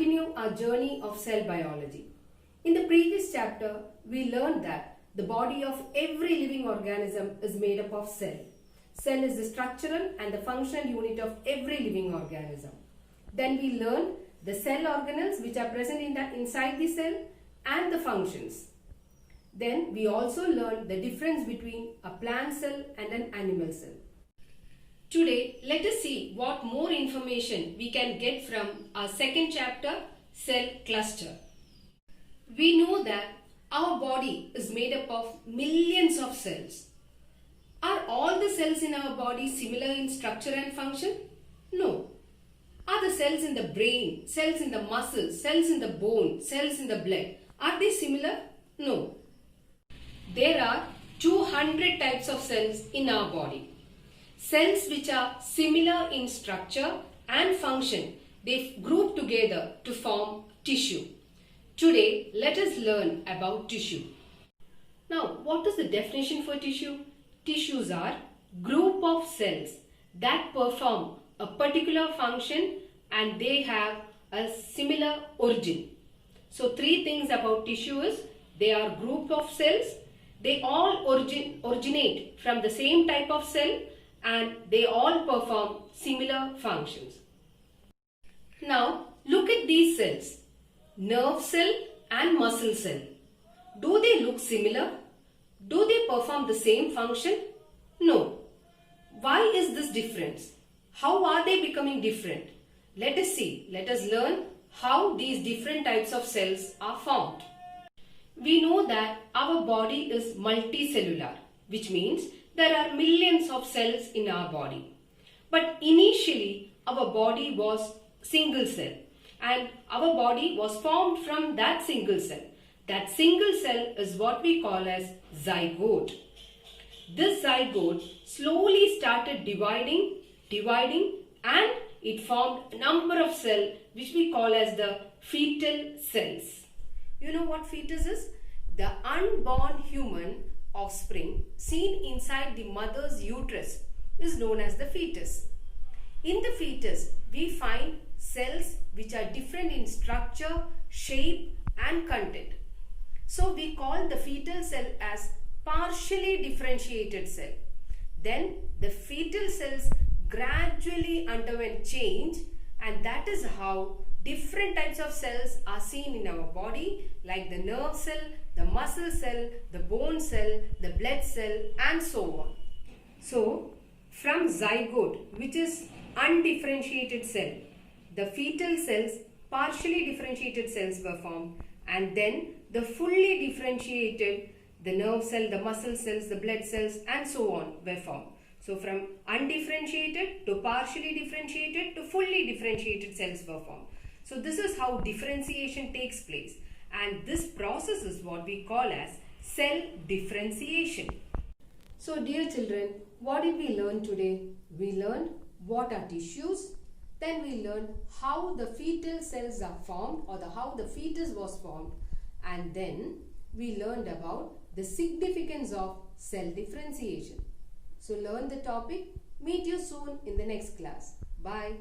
continue our journey of cell biology. In the previous chapter, we learned that the body of every living organism is made up of cell. Cell is the structural and the functional unit of every living organism. Then we learned the cell organelles which are present inside the cell and the functions. Then we also learned the difference between a plant cell and an animal cell. Today, let us see what more information we can get from our second chapter, cell cluster. We know that our body is made up of millions of cells. Are all the cells in our body similar in structure and function? No. Are the cells in the brain, cells in the muscles, cells in the bone, cells in the blood, are they similar? No. There are 200 types of cells in our body. Cells which are similar in structure and function, they group together to form tissue. Today, let us learn about tissue. Now, what is the definition for tissue? Tissues are group of cells that perform a particular function and they have a similar origin. So, three things about tissue is they are group of cells, they all originate from the same type of cell and they all perform similar functions. Now, look at these cells. Nerve cell and muscle cell. Do they look similar? Do they perform the same function? No. Why is this difference? How are they becoming different? Let us see. Let us learn how these different types of cells are formed. We know that our body is multicellular, which means there are millions of cells in our body. But initially, our body was single cell and our body was formed from that single cell. That single cell is what we call as zygote. This zygote slowly started dividing and it formed a number of cells which we call as the fetal cells. You know what fetus is? The unborn human offspring seen inside the mother's uterus is known as the fetus. In the fetus, we find cells which are different in structure, shape and content. So we call the fetal cell as partially differentiated cell. Then the fetal cells gradually underwent change and that is how different types of cells are seen in our body like the nerve cell, the muscle cell, the bone cell, the blood cell and so on. So from zygote, which is undifferentiated cell, the fetal cells, partially differentiated cells were formed and then the fully differentiated, the nerve cell, the muscle cells, the blood cells and so on were formed. So from undifferentiated to partially differentiated to fully differentiated cells were formed. So this is how differentiation takes place and this process is what we call as cell differentiation. So dear children, what did we learn today? We learned what are tissues, then we learned how the fetal cells are formed or how the fetus was formed and then we learned about the significance of cell differentiation. So learn the topic. Meet you soon in the next class. Bye.